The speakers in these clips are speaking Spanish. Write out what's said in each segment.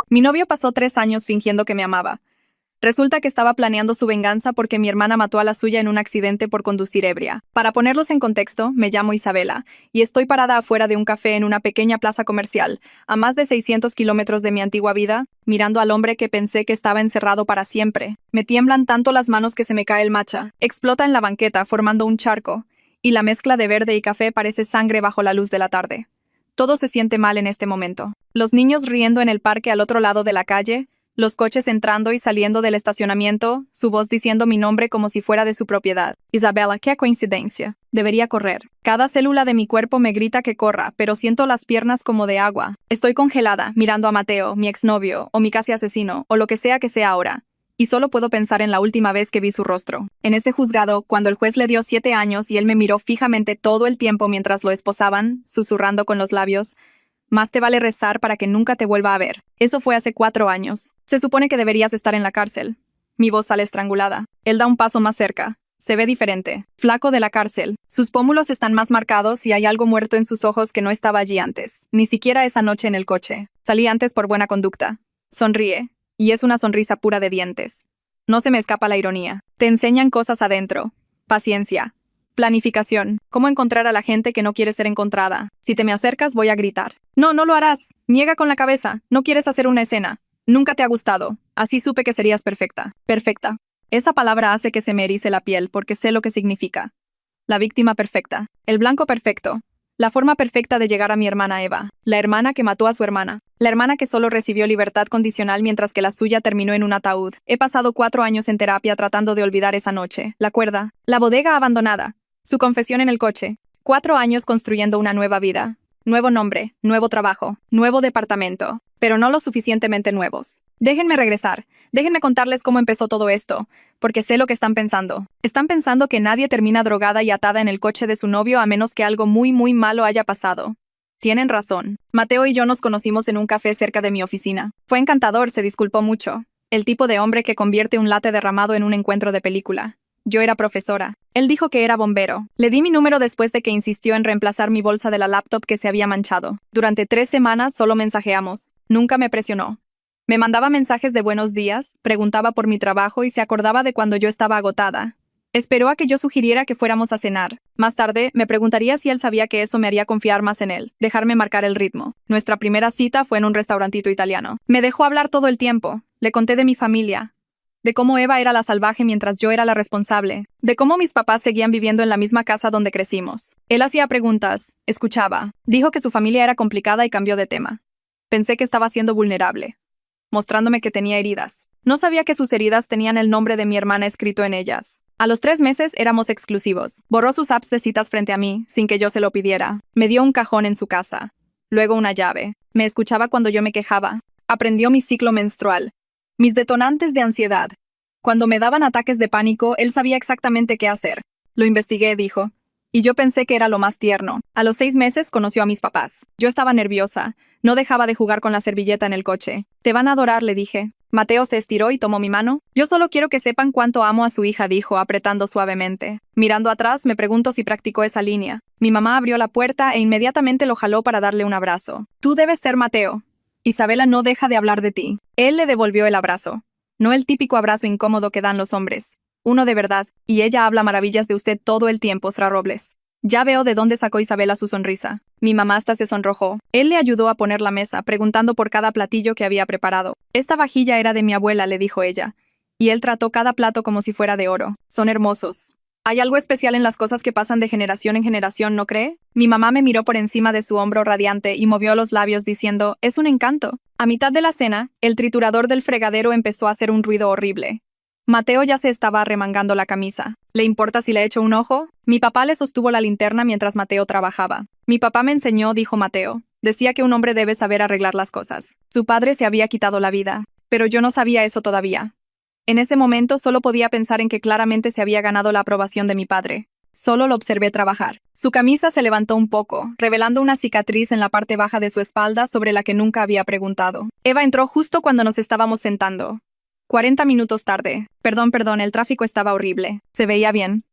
Mi novio pasó 3 años fingiendo que me amaba. Resulta que estaba planeando su venganza porque mi hermana mató a la suya en un accidente por conducir ebria. Para ponerlos en contexto, me llamo Isabela, y estoy parada afuera de un café en una pequeña plaza comercial, a más de 600 kilómetros de mi antigua vida, mirando al hombre que pensé que estaba encerrado para siempre. Me tiemblan tanto las manos que se me cae el matcha. Explota en la banqueta, formando un charco, y la mezcla de verde y café parece sangre bajo la luz de la tarde. Todo se siente mal en este momento. Los niños riendo en el parque al otro lado de la calle, los coches entrando y saliendo del estacionamiento, su voz diciendo mi nombre como si fuera de su propiedad. Isabela, qué coincidencia. Debería correr. Cada célula de mi cuerpo me grita que corra, pero siento las piernas como de agua. Estoy congelada, mirando a Mateo, mi exnovio, o mi casi asesino, o lo que sea ahora. Y solo puedo pensar en la última vez que vi su rostro. En ese juzgado, cuando el juez le dio 7 años y él me miró fijamente todo el tiempo mientras lo esposaban, susurrando con los labios: más te vale rezar para que nunca te vuelva a ver. Eso fue hace 4 años. Se supone que deberías estar en la cárcel. Mi voz sale estrangulada. Él da un paso más cerca. Se ve diferente. Flaco de la cárcel. Sus pómulos están más marcados y hay algo muerto en sus ojos que no estaba allí antes. Ni siquiera esa noche en el coche. Salí antes por buena conducta. Sonríe. Y es una sonrisa pura de dientes. No se me escapa la ironía. Te enseñan cosas adentro. Paciencia. Planificación. Cómo encontrar a la gente que no quiere ser encontrada. Si te me acercas, voy a gritar. No, no lo harás. Niega con la cabeza. No quieres hacer una escena. Nunca te ha gustado. Así supe que serías perfecta. Perfecta. Esa palabra hace que se me erice la piel porque sé lo que significa. La víctima perfecta. El blanco perfecto. La forma perfecta de llegar a mi hermana Eva. La hermana que mató a su hermana. La hermana que solo recibió libertad condicional mientras que la suya terminó en un ataúd. He pasado 4 años en terapia tratando de olvidar esa noche. La cuerda. La bodega abandonada. Su confesión en el coche. 4 años construyendo una nueva vida. Nuevo nombre, nuevo trabajo, nuevo departamento, pero no lo suficientemente nuevos. Déjenme regresar. Déjenme contarles cómo empezó todo esto, porque sé lo que están pensando. Están pensando que nadie termina drogada y atada en el coche de su novio a menos que algo muy, muy malo haya pasado. Tienen razón. Mateo y yo nos conocimos en un café cerca de mi oficina. Fue encantador, se disculpó mucho. El tipo de hombre que convierte un latte derramado en un encuentro de película. Yo era profesora. Él dijo que era bombero. Le di mi número después de que insistió en reemplazar mi bolsa de la laptop que se había manchado. Durante 3 semanas solo mensajeamos. Nunca me presionó. Me mandaba mensajes de buenos días, preguntaba por mi trabajo y se acordaba de cuando yo estaba agotada. Esperó a que yo sugiriera que fuéramos a cenar. Más tarde, me preguntaría si él sabía que eso me haría confiar más en él, dejarme marcar el ritmo. Nuestra primera cita fue en un restaurantito italiano. Me dejó hablar todo el tiempo. Le conté de mi familia. De cómo Eva era la salvaje mientras yo era la responsable, de cómo mis papás seguían viviendo en la misma casa donde crecimos. Él hacía preguntas, escuchaba, dijo que su familia era complicada y cambió de tema. Pensé que estaba siendo vulnerable, mostrándome que tenía heridas. No sabía que sus heridas tenían el nombre de mi hermana escrito en ellas. A los 3 meses éramos exclusivos. Borró sus apps de citas frente a mí, sin que yo se lo pidiera. Me dio un cajón en su casa, luego una llave. Me escuchaba cuando yo me quejaba. Aprendió mi ciclo menstrual. Mis detonantes de ansiedad. Cuando me daban ataques de pánico, él sabía exactamente qué hacer. Lo investigué, dijo. Y yo pensé que era lo más tierno. A los 6 meses conoció a mis papás. Yo estaba nerviosa. No dejaba de jugar con la servilleta en el coche. Te van a adorar, le dije. Mateo se estiró y tomó mi mano. Yo solo quiero que sepan cuánto amo a su hija, dijo, apretando suavemente. Mirando atrás, me pregunto si practicó esa línea. Mi mamá abrió la puerta e inmediatamente lo jaló para darle un abrazo. Tú debes ser Mateo. Isabela no deja de hablar de ti. Él le devolvió el abrazo. No el típico abrazo incómodo que dan los hombres. Uno de verdad. Y ella habla maravillas de usted todo el tiempo, Sra. Robles. Ya veo de dónde sacó Isabela su sonrisa. Mi mamá hasta se sonrojó. Él le ayudó a poner la mesa, preguntando por cada platillo que había preparado. Esta vajilla era de mi abuela, le dijo ella. Y él trató cada plato como si fuera de oro. Son hermosos. Hay algo especial en las cosas que pasan de generación en generación, ¿no cree? Mi mamá me miró por encima de su hombro radiante y movió los labios diciendo, es un encanto. A mitad de la cena, el triturador del fregadero empezó a hacer un ruido horrible. Mateo ya se estaba arremangando la camisa. ¿Le importa si le echo un ojo? Mi papá le sostuvo la linterna mientras Mateo trabajaba. Mi papá me enseñó, dijo Mateo. Decía que un hombre debe saber arreglar las cosas. Su padre se había quitado la vida, pero yo no sabía eso todavía. En ese momento solo podía pensar en que claramente se había ganado la aprobación de mi padre. Solo lo observé trabajar. Su camisa se levantó un poco, revelando una cicatriz en la parte baja de su espalda sobre la que nunca había preguntado. Eva entró justo cuando nos estábamos sentando. 40 minutos tarde. Perdón, el tráfico estaba horrible. ¿Se veía bien?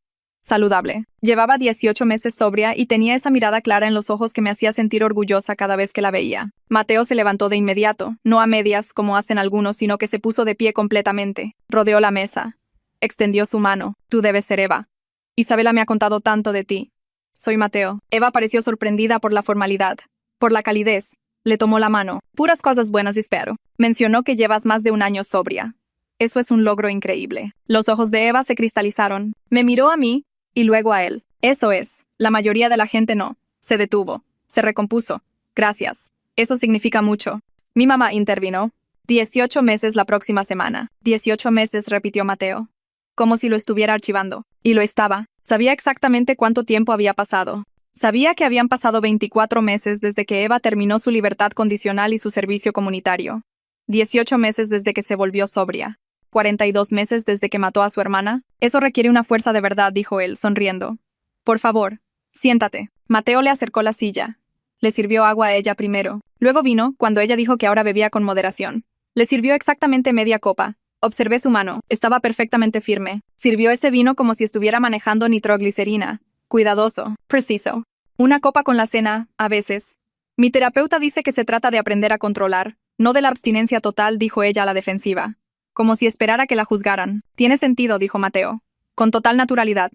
saludable. Llevaba 18 meses sobria y tenía esa mirada clara en los ojos que me hacía sentir orgullosa cada vez que la veía. Mateo se levantó de inmediato, no a medias como hacen algunos, sino que se puso de pie completamente. Rodeó la mesa. Extendió su mano. Tú debes ser Eva. Isabela me ha contado tanto de ti. Soy Mateo. Eva pareció sorprendida por la formalidad, por la calidez. Le tomó la mano. Puras cosas buenas, espero. Mencionó que llevas más de un año sobria. Eso es un logro increíble. Los ojos de Eva se cristalizaron. Me miró a mí y luego a él. Eso es. La mayoría de la gente no. Se detuvo. Se recompuso. Gracias. Eso significa mucho. Mi mamá intervino. 18 meses la próxima semana. 18 meses, repitió Mateo. Como si lo estuviera archivando. Y lo estaba. Sabía exactamente cuánto tiempo había pasado. Sabía que habían pasado 24 meses desde que Eva terminó su libertad condicional y su servicio comunitario. 18 meses desde que se volvió sobria. 42 meses desde que mató a su hermana. Eso requiere una fuerza de verdad, dijo él, sonriendo. Por favor, siéntate. Mateo le acercó la silla. Le sirvió agua a ella primero. Luego vino, cuando ella dijo que ahora bebía con moderación. Le sirvió exactamente media copa. Observé su mano. Estaba perfectamente firme. Sirvió ese vino como si estuviera manejando nitroglicerina. Cuidadoso. Preciso. Una copa con la cena, a veces. Mi terapeuta dice que se trata de aprender a controlar, no de la abstinencia total, dijo ella a la defensiva. Como si esperara que la juzgaran. Tiene sentido, dijo Mateo. Con total naturalidad.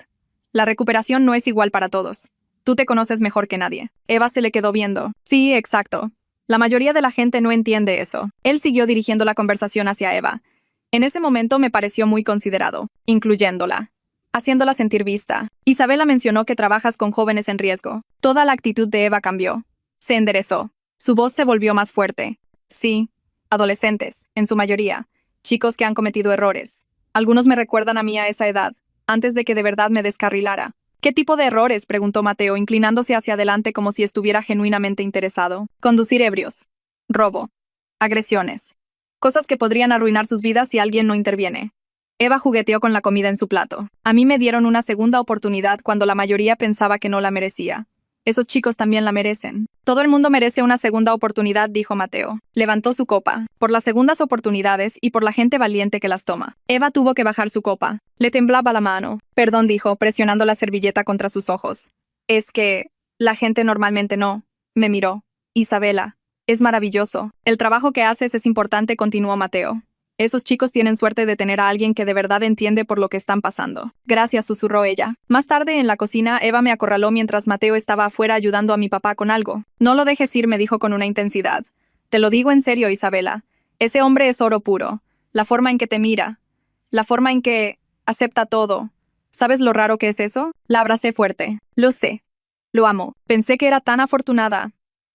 La recuperación no es igual para todos. Tú te conoces mejor que nadie. Eva se le quedó viendo. Sí, exacto. La mayoría de la gente no entiende eso. Él siguió dirigiendo la conversación hacia Eva. En ese momento me pareció muy considerado, incluyéndola, haciéndola sentir vista. Isabela mencionó que trabajas con jóvenes en riesgo. Toda la actitud de Eva cambió. Se enderezó. Su voz se volvió más fuerte. Sí, adolescentes, en su mayoría. Chicos que han cometido errores. Algunos me recuerdan a mí a esa edad, antes de que de verdad me descarrilara. ¿Qué tipo de errores?, preguntó Mateo, inclinándose hacia adelante como si estuviera genuinamente interesado. Conducir ebrios. Robo. Agresiones. Cosas que podrían arruinar sus vidas si alguien no interviene. Eva jugueteó con la comida en su plato. A mí me dieron una segunda oportunidad cuando la mayoría pensaba que no la merecía. Esos chicos también la merecen. Todo el mundo merece una segunda oportunidad, dijo Mateo. Levantó su copa. Por las segundas oportunidades y por la gente valiente que las toma. Eva tuvo que bajar su copa. Le temblaba la mano. Perdón, dijo, presionando la servilleta contra sus ojos. Es que la gente normalmente no. Me miró. Isabela. Es maravilloso. El trabajo que haces es importante, continuó Mateo. Esos chicos tienen suerte de tener a alguien que de verdad entiende por lo que están pasando. Gracias, susurró ella. Más tarde, en la cocina, Eva me acorraló mientras Mateo estaba afuera ayudando a mi papá con algo. No lo dejes ir, me dijo con una intensidad. Te lo digo en serio, Isabela. Ese hombre es oro puro. La forma en que te mira. La forma en que acepta todo. ¿Sabes lo raro que es eso? La abracé fuerte. Lo sé. Lo amo. Pensé que era tan afortunada.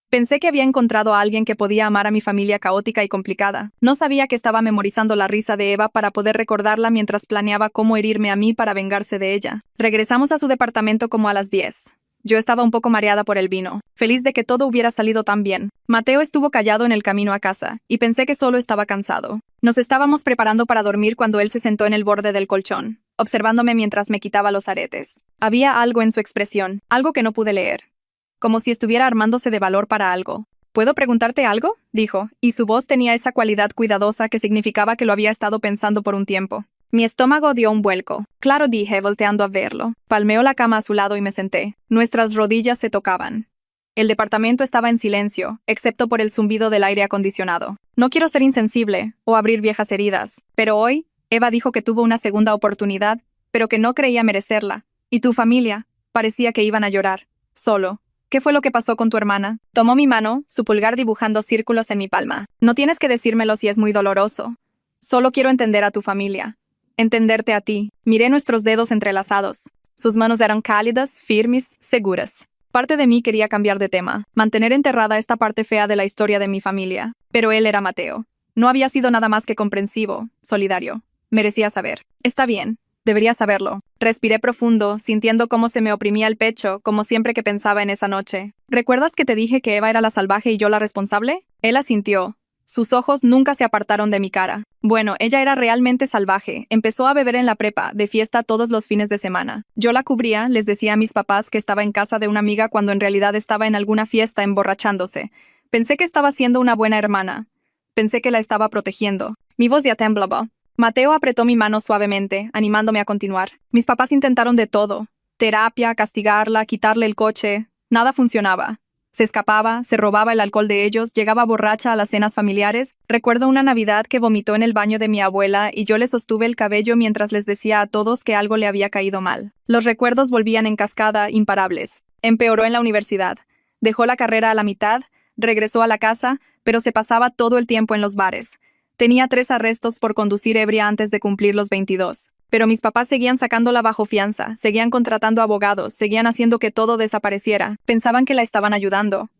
Pensé que había encontrado a alguien que podía amar a mi familia caótica y complicada. No sabía que estaba memorizando la risa de Eva para poder recordarla mientras planeaba cómo herirme a mí para vengarse de ella. Regresamos a su departamento como a las 10. Yo estaba un poco mareada por el vino, feliz de que todo hubiera salido tan bien. Mateo estuvo callado en el camino a casa, y pensé que solo estaba cansado. Nos estábamos preparando para dormir cuando él se sentó en el borde del colchón, observándome mientras me quitaba los aretes. Había algo en su expresión, algo que no pude leer. Como si estuviera armándose de valor para algo. ¿Puedo preguntarte algo?, dijo, y su voz tenía esa cualidad cuidadosa que significaba que lo había estado pensando por un tiempo. Mi estómago dio un vuelco. Claro, dije, volteando a verlo. Palmeó la cama a su lado y me senté. Nuestras rodillas se tocaban. El departamento estaba en silencio, excepto por el zumbido del aire acondicionado. No quiero ser insensible o abrir viejas heridas, pero hoy, Eva dijo que tuvo una segunda oportunidad, pero que no creía merecerla. Y tu familia, parecía que iban a llorar. Solo. ¿Qué fue lo que pasó con tu hermana? Tomó mi mano, su pulgar dibujando círculos en mi palma. No tienes que decírmelo si es muy doloroso. Solo quiero entender a tu familia. Entenderte a ti. Miré nuestros dedos entrelazados. Sus manos eran cálidas, firmes, seguras. Parte de mí quería cambiar de tema, mantener enterrada esta parte fea de la historia de mi familia. Pero él era Mateo. No había sido nada más que comprensivo, solidario. Merecía saber. Está bien. Debería saberlo. Respiré profundo, sintiendo cómo se me oprimía el pecho, como siempre que pensaba en esa noche. ¿Recuerdas que te dije que Eva era la salvaje y yo la responsable? Él asintió. Sus ojos nunca se apartaron de mi cara. Bueno, ella era realmente salvaje. Empezó a beber en la prepa, de fiesta todos los fines de semana. Yo la cubría, les decía a mis papás que estaba en casa de una amiga cuando en realidad estaba en alguna fiesta emborrachándose. Pensé que estaba siendo una buena hermana. Pensé que la estaba protegiendo. Mi voz ya temblaba. Mateo apretó mi mano suavemente, animándome a continuar. Mis papás intentaron de todo. Terapia, castigarla, quitarle el coche. Nada funcionaba. Se escapaba, se robaba el alcohol de ellos, llegaba borracha a las cenas familiares. Recuerdo una Navidad que vomitó en el baño de mi abuela y yo le sostuve el cabello mientras les decía a todos que algo le había caído mal. Los recuerdos volvían en cascada, imparables. Empeoró en la universidad. Dejó la carrera a la mitad, regresó a la casa, pero se pasaba todo el tiempo en los bares. Tenía 3 arrestos por conducir ebria antes de cumplir los 22. Pero mis papás seguían sacándola bajo fianza, seguían contratando abogados, seguían haciendo que todo desapareciera. Pensaban que la estaban ayudando.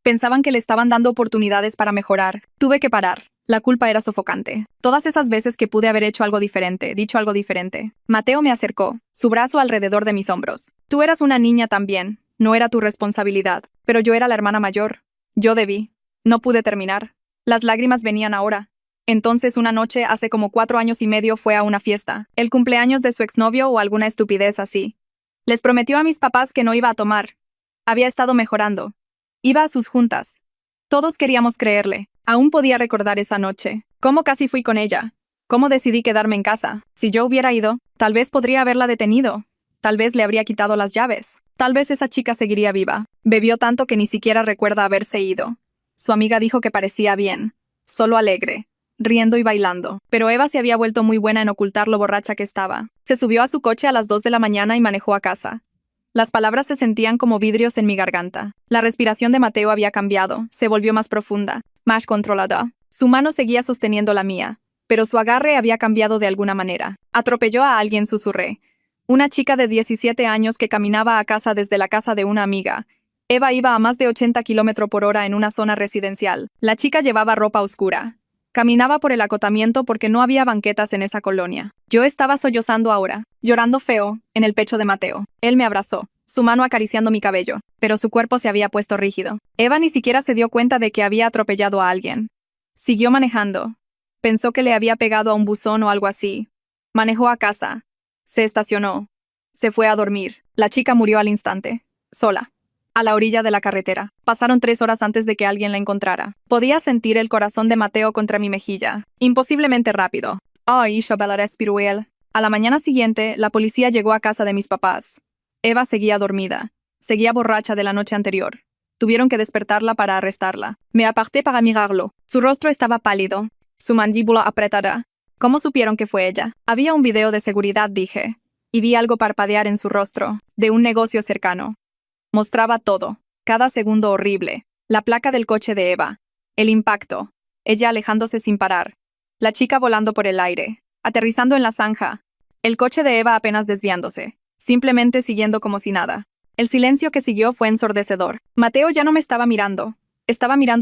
Pensaban que le estaban dando oportunidades para mejorar. Tuve que parar. La culpa era sofocante. Todas esas veces que pude haber hecho algo diferente, dicho algo diferente. Mateo me acercó, su brazo alrededor de mis hombros. Tú eras una niña también. No era tu responsabilidad. Pero yo era la hermana mayor. Yo debí. No pude terminar. Las lágrimas venían ahora. Entonces una noche, hace como 4 años y medio, fue a una fiesta. El cumpleaños de su exnovio o alguna estupidez así. Les prometió a mis papás que no iba a tomar. Había estado mejorando. Iba a sus juntas. Todos queríamos creerle. Aún podía recordar esa noche. Cómo casi fui con ella. Cómo decidí quedarme en casa. Si yo hubiera ido, tal vez podría haberla detenido. Tal vez le habría quitado las llaves. Tal vez esa chica seguiría viva. Bebió tanto que ni siquiera recuerda haberse ido. Su amiga dijo que parecía bien. Solo alegre. Riendo y bailando. Pero Eva se había vuelto muy buena en ocultar lo borracha que estaba. Se subió a su coche a las 2 de la mañana y manejó a casa. Las palabras se sentían como vidrios en mi garganta. La respiración de Mateo había cambiado, se volvió más profunda, más controlada. Su mano seguía sosteniendo la mía, pero su agarre había cambiado de alguna manera. Atropelló a alguien, susurré. Una chica de 17 años que caminaba a casa desde la casa de una amiga. Eva iba a más de 80 km/h en una zona residencial. La chica llevaba ropa oscura. Caminaba por el acotamiento porque no había banquetas en esa colonia. Yo estaba sollozando ahora, llorando feo, en el pecho de Mateo. Él me abrazó, su mano acariciando mi cabello, pero su cuerpo se había puesto rígido. Eva ni siquiera se dio cuenta de que había atropellado a alguien. Siguió manejando. Pensó que le había pegado a un buzón o algo así. Manejó a casa. Se estacionó. Se fue a dormir. La chica murió al instante. Sola. A la orilla de la carretera. Pasaron 3 horas antes de que alguien la encontrara. Podía sentir el corazón de Mateo contra mi mejilla. Imposiblemente rápido. Ay, Isabella respiró él. A la mañana siguiente, la policía llegó a casa de mis papás. Eva seguía dormida. Seguía borracha de la noche anterior. Tuvieron que despertarla para arrestarla. Me aparté para mirarlo. Su rostro estaba pálido. Su mandíbula apretada. ¿Cómo supieron que fue ella? Había un video de seguridad, dije. Y vi algo parpadear en su rostro. De un negocio cercano. Mostraba todo, cada segundo horrible, la placa del coche de Eva, el impacto, ella alejándose sin parar, la chica volando por el aire, aterrizando en la zanja, el coche de Eva apenas desviándose, simplemente siguiendo como si nada. El silencio que siguió fue ensordecedor. Mateo ya no me estaba mirando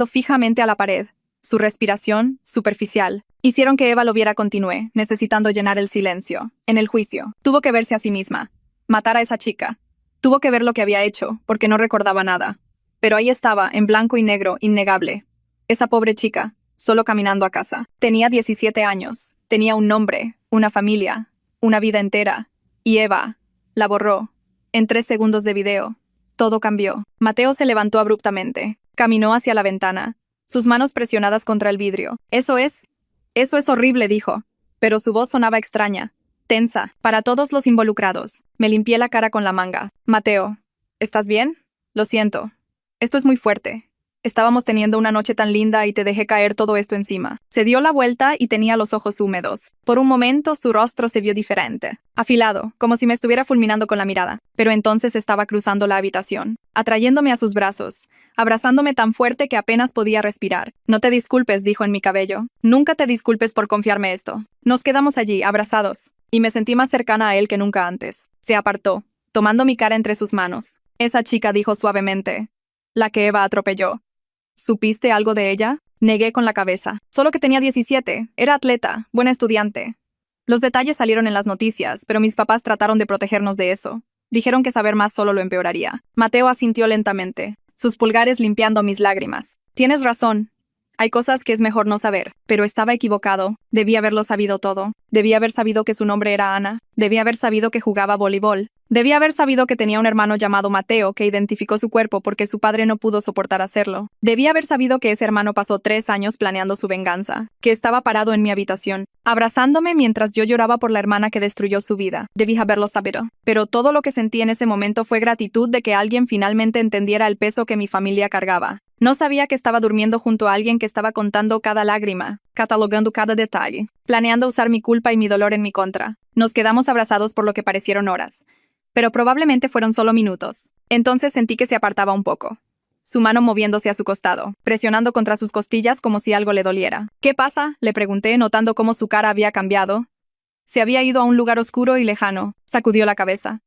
fijamente a la pared. Su respiración, superficial, hicieron que Eva lo viera. Continué, necesitando llenar el silencio. En el juicio, tuvo que verse a sí misma, matar a esa chica. Tuvo que ver lo que había hecho, porque no recordaba nada. Pero ahí estaba, en blanco y negro, innegable. Esa pobre chica, solo caminando a casa. Tenía 17 años. Tenía un nombre, una familia, una vida entera. Y Eva la borró. En 3 segundos de video. Todo cambió. Mateo se levantó abruptamente. Caminó hacia la ventana, sus manos presionadas contra el vidrio. Eso es horrible, dijo. Pero su voz sonaba extraña. Tensa, para todos los involucrados. Me limpié la cara con la manga. Mateo, ¿estás bien? Lo siento. Esto es muy fuerte. Estábamos teniendo una noche tan linda y te dejé caer todo esto encima. Se dio la vuelta y tenía los ojos húmedos. Por un momento su rostro se vio diferente. Afilado, como si me estuviera fulminando con la mirada. Pero entonces estaba cruzando la habitación, atrayéndome a sus brazos, abrazándome tan fuerte que apenas podía respirar. No te disculpes, dijo en mi cabello. Nunca te disculpes por confiarme esto. Nos quedamos allí, abrazados. Y me sentí más cercana a él que nunca antes. Se apartó, tomando mi cara entre sus manos. Esa chica, dijo suavemente. La que Eva atropelló. ¿Supiste algo de ella? Negué con la cabeza. Solo que tenía 17. Era atleta, buena estudiante. Los detalles salieron en las noticias, pero mis papás trataron de protegernos de eso. Dijeron que saber más solo lo empeoraría. Mateo asintió lentamente, sus pulgares limpiando mis lágrimas. Tienes razón. Hay cosas que es mejor no saber, pero estaba equivocado. Debía haberlo sabido todo. Debía haber sabido que su nombre era Ana. Debía haber sabido que jugaba voleibol. Debía haber sabido que tenía un hermano llamado Mateo que identificó su cuerpo porque su padre no pudo soportar hacerlo. Debía haber sabido que ese hermano pasó 3 años planeando su venganza, que estaba parado en mi habitación, abrazándome mientras yo lloraba por la hermana que destruyó su vida. Debía haberlo sabido. Pero todo lo que sentí en ese momento fue gratitud de que alguien finalmente entendiera el peso que mi familia cargaba. No sabía que estaba durmiendo junto a alguien que estaba contando cada lágrima, catalogando cada detalle, planeando usar mi culpa y mi dolor en mi contra. Nos quedamos abrazados por lo que parecieron horas, pero probablemente fueron solo minutos. Entonces sentí que se apartaba un poco, su mano moviéndose a su costado, presionando contra sus costillas como si algo le doliera. ¿Qué pasa?, le pregunté, notando cómo su cara había cambiado. Se había ido a un lugar oscuro y lejano. Sacudió la cabeza.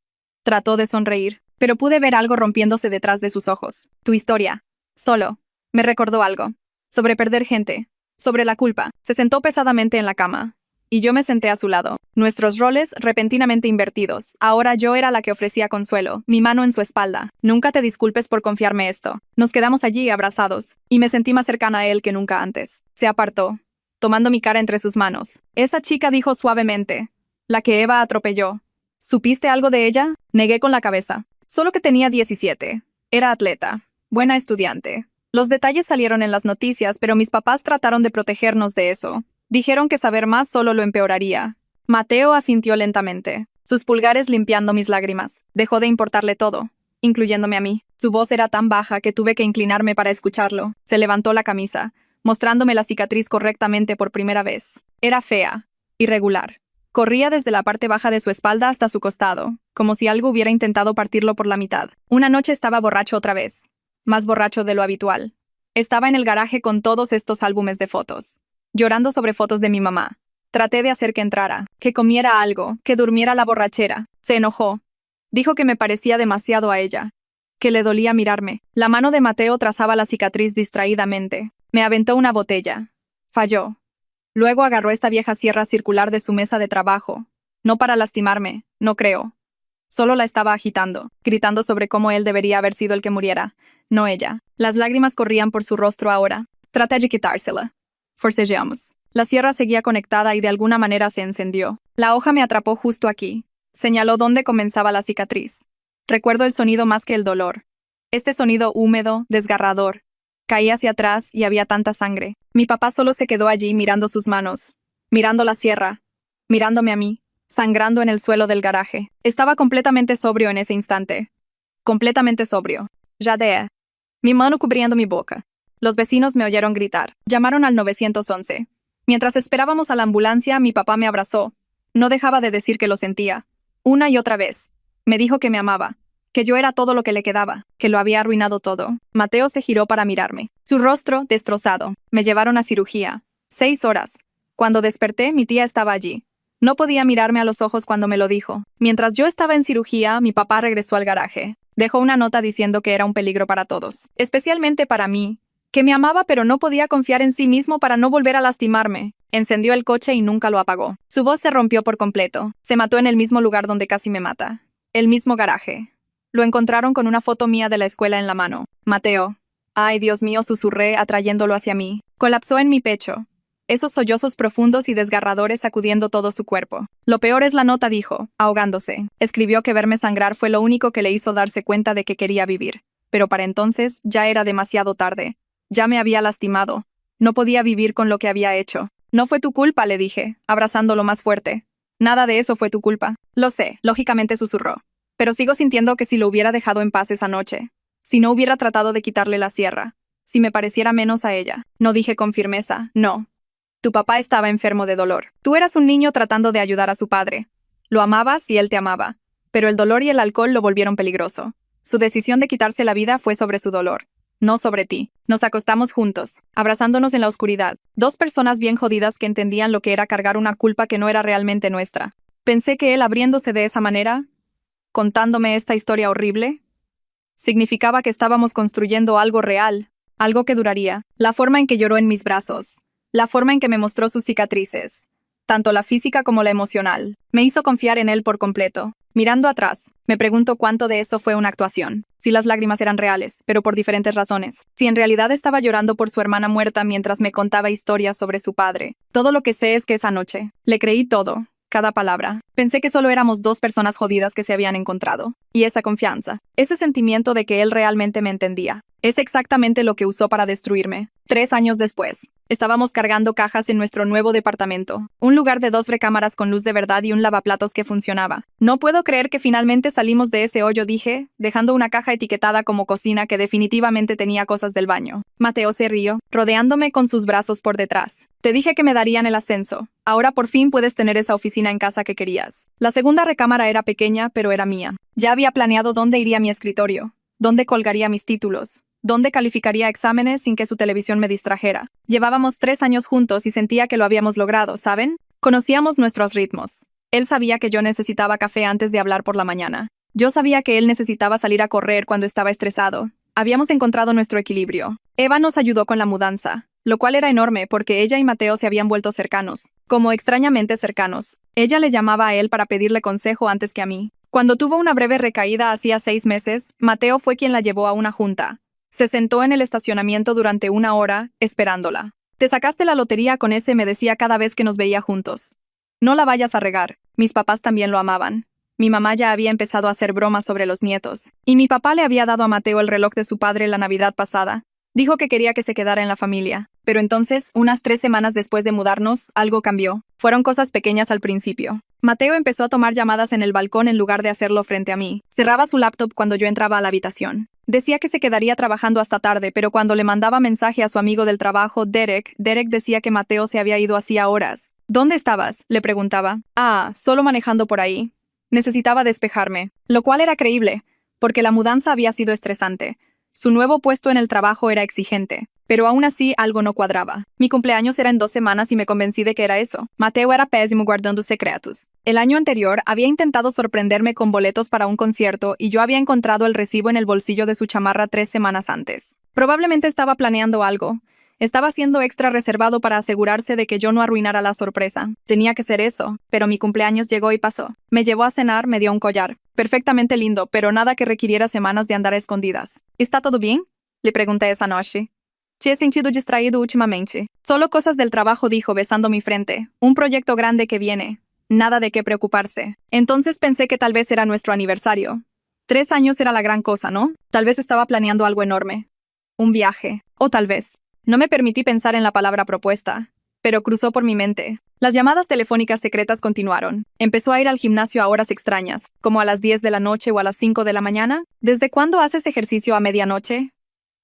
Trató de sonreír, pero pude ver algo rompiéndose detrás de sus ojos. Tu historia. Solo. Me recordó algo. Sobre perder gente. Sobre la culpa. Se sentó pesadamente en la cama. Y yo me senté a su lado. Nuestros roles repentinamente invertidos. Ahora yo era la que ofrecía consuelo, mi mano en su espalda. Nunca te disculpes por confiarme esto. Nos quedamos allí abrazados, y me sentí más cercana a él que nunca antes. Se apartó, tomando mi cara entre sus manos. Esa chica, dijo suavemente. La que Eva atropelló. ¿Supiste algo de ella? Negué con la cabeza. Solo que tenía 17. Era atleta. Buena estudiante. Los detalles salieron en las noticias, pero mis papás trataron de protegernos de eso. Dijeron que saber más solo lo empeoraría. Mateo asintió lentamente, sus pulgares limpiando mis lágrimas. Dejó de importarle todo, incluyéndome a mí. Su voz era tan baja que tuve que inclinarme para escucharlo. Se levantó la camisa, mostrándome la cicatriz correctamente por primera vez. Era fea, irregular. Corría desde la parte baja de su espalda hasta su costado, como si algo hubiera intentado partirlo por la mitad. Una noche estaba borracho otra vez. Más borracho de lo habitual. Estaba en el garaje con todos estos álbumes de fotos, llorando sobre fotos de mi mamá. Traté de hacer que entrara, que comiera algo, que durmiera la borrachera. Se enojó. Dijo que me parecía demasiado a ella, que le dolía mirarme. La mano de Mateo trazaba la cicatriz distraídamente. Me aventó una botella. Falló. Luego agarró esta vieja sierra circular de su mesa de trabajo. No para lastimarme, no creo. Solo la estaba agitando, gritando sobre cómo él debería haber sido el que muriera, no ella. Las lágrimas corrían por su rostro ahora. Traté de quitársela. Forcejeamos. La sierra seguía conectada y de alguna manera se encendió. La hoja me atrapó justo aquí. Señaló dónde comenzaba la cicatriz. Recuerdo el sonido más que el dolor. Este sonido húmedo, desgarrador. Caí hacia atrás y había tanta sangre. Mi papá solo se quedó allí mirando sus manos, mirando la sierra, mirándome a mí, sangrando en el suelo del garaje. Estaba completamente sobrio en ese instante. Completamente sobrio. Jadea. Mi mano cubriendo mi boca. Los vecinos me oyeron gritar. Llamaron al 911. Mientras esperábamos a la ambulancia, mi papá me abrazó. No dejaba de decir que lo sentía. Una y otra vez. Me dijo que me amaba, que yo era todo lo que le quedaba, que lo había arruinado todo. Mateo se giró para mirarme. Su rostro, destrozado. Me llevaron a cirugía. 6 horas. Cuando desperté, mi tía estaba allí. No podía mirarme a los ojos cuando me lo dijo. Mientras yo estaba en cirugía, mi papá regresó al garaje. Dejó una nota diciendo que era un peligro para todos, especialmente para mí, que me amaba pero no podía confiar en sí mismo para no volver a lastimarme. Encendió el coche y nunca lo apagó. Su voz se rompió por completo. Se mató en el mismo lugar donde casi me mata. El mismo garaje. Lo encontraron con una foto mía de la escuela en la mano. Mateo. Ay, Dios mío, susurré, atrayéndolo hacia mí. Colapsó en mi pecho. Esos sollozos profundos y desgarradores sacudiendo todo su cuerpo. Lo peor es la nota, dijo, ahogándose. Escribió que verme sangrar fue lo único que le hizo darse cuenta de que quería vivir. Pero para entonces ya era demasiado tarde. Ya me había lastimado. No podía vivir con lo que había hecho. No fue tu culpa, le dije, abrazándolo más fuerte. Nada de eso fue tu culpa. Lo sé, lógicamente susurró. Pero sigo sintiendo que si lo hubiera dejado en paz esa noche, si no hubiera tratado de quitarle la sierra, si me pareciera menos a ella. No dije con firmeza, no. Tu papá estaba enfermo de dolor. Tú eras un niño tratando de ayudar a su padre. Lo amabas y él te amaba. Pero el dolor y el alcohol lo volvieron peligroso. Su decisión de quitarse la vida fue sobre su dolor, no sobre ti. Nos acostamos juntos, abrazándonos en la oscuridad. 2 personas bien jodidas que entendían lo que era cargar una culpa que no era realmente nuestra. Pensé que él abriéndose de esa manera, contándome esta historia horrible, significaba que estábamos construyendo algo real, algo que duraría. La forma en que lloró en mis brazos. La forma en que me mostró sus cicatrices, tanto la física como la emocional, me hizo confiar en él por completo. Mirando atrás, me pregunto cuánto de eso fue una actuación. Si las lágrimas eran reales, pero por diferentes razones. Si en realidad estaba llorando por su hermana muerta mientras me contaba historias sobre su padre. Todo lo que sé es que esa noche le creí todo. Cada palabra. Pensé que solo éramos dos personas jodidas que se habían encontrado. Y esa confianza, ese sentimiento de que él realmente me entendía, es exactamente lo que usó para destruirme. 3 años después, estábamos cargando cajas en nuestro nuevo departamento. Un lugar de 2 recámaras con luz de verdad y un lavaplatos que funcionaba. No puedo creer que finalmente salimos de ese hoyo, dije, dejando una caja etiquetada como cocina que definitivamente tenía cosas del baño. Mateo se rió, rodeándome con sus brazos por detrás. Te dije que me darían el ascenso. Ahora por fin puedes tener esa oficina en casa que querías. La segunda recámara era pequeña, pero era mía. Ya había planeado dónde iría mi escritorio, dónde colgaría mis títulos, dónde calificaría exámenes sin que su televisión me distrajera. Llevábamos 3 años juntos y sentía que lo habíamos logrado, ¿saben? Conocíamos nuestros ritmos. Él sabía que yo necesitaba café antes de hablar por la mañana. Yo sabía que él necesitaba salir a correr cuando estaba estresado. Habíamos encontrado nuestro equilibrio. Eva nos ayudó con la mudanza, lo cual era enorme porque ella y Mateo se habían vuelto cercanos, como extrañamente cercanos. Ella le llamaba a él para pedirle consejo antes que a mí. Cuando tuvo una breve recaída hacía 6 meses, Mateo fue quien la llevó a una junta. Se sentó en el estacionamiento durante 1 hora, esperándola. Te sacaste la lotería con ese, me decía cada vez que nos veía juntos. No la vayas a regar. Mis papás también lo amaban. Mi mamá ya había empezado a hacer bromas sobre los nietos. Y mi papá le había dado a Mateo el reloj de su padre la Navidad pasada. Dijo que quería que se quedara en la familia. Pero entonces, unas 3 semanas después de mudarnos, algo cambió. Fueron cosas pequeñas al principio. Mateo empezó a tomar llamadas en el balcón en lugar de hacerlo frente a mí. Cerraba su laptop cuando yo entraba a la habitación. Decía que se quedaría trabajando hasta tarde, pero cuando le mandaba mensaje a su amigo del trabajo, Derek decía que Mateo se había ido hacía horas. ¿Dónde estabas?, le preguntaba. Solo manejando por ahí. Necesitaba despejarme, lo cual era creíble, porque la mudanza había sido estresante. Su nuevo puesto en el trabajo era exigente, pero aún así algo no cuadraba. Mi cumpleaños era en 2 semanas y me convencí de que era eso. Mateo era pésimo guardando secretos. El año anterior había intentado sorprenderme con boletos para un concierto y yo había encontrado el recibo en el bolsillo de su chamarra 3 semanas antes. Probablemente estaba planeando algo. Estaba siendo extra reservado para asegurarse de que yo no arruinara la sorpresa. Tenía que ser eso, pero mi cumpleaños llegó y pasó. Me llevó a cenar, me dio un collar. Perfectamente lindo, pero nada que requiriera semanas de andar a escondidas. ¿Está todo bien?, le pregunté esa noche. Te he sentido distraído últimamente. Solo cosas del trabajo, dijo besando mi frente. Un proyecto grande que viene. Nada de qué preocuparse. Entonces pensé que tal vez era nuestro aniversario. 3 años era la gran cosa, ¿no? Tal vez estaba planeando algo enorme. Un viaje. O tal vez. No me permití pensar en la palabra propuesta, pero cruzó por mi mente. Las llamadas telefónicas secretas continuaron. Empezó a ir al gimnasio a horas extrañas, como a las 10 de la noche o a las 5 de la mañana. ¿Desde cuándo haces ejercicio a medianoche?,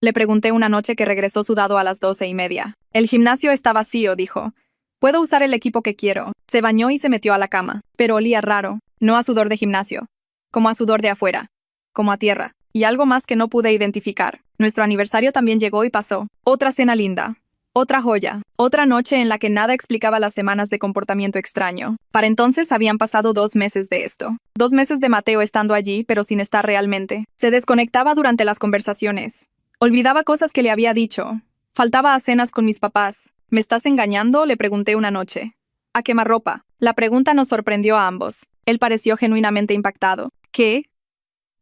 le pregunté una noche que regresó sudado a las 12:30. El gimnasio está vacío, dijo. Puedo usar el equipo que quiero. Se bañó y se metió a la cama, pero olía raro, no a sudor de gimnasio, como a sudor de afuera, como a tierra, y algo más que no pude identificar. Nuestro aniversario también llegó y pasó. Otra cena linda. Otra joya. Otra noche en la que nada explicaba las semanas de comportamiento extraño. Para entonces habían pasado 2 meses de esto. 2 meses de Mateo estando allí, pero sin estar realmente. Se desconectaba durante las conversaciones. Olvidaba cosas que le había dicho. Faltaba a cenas con mis papás. ¿Me estás engañando?, le pregunté una noche. A quemarropa. La pregunta nos sorprendió a ambos. Él pareció genuinamente impactado. ¿Qué?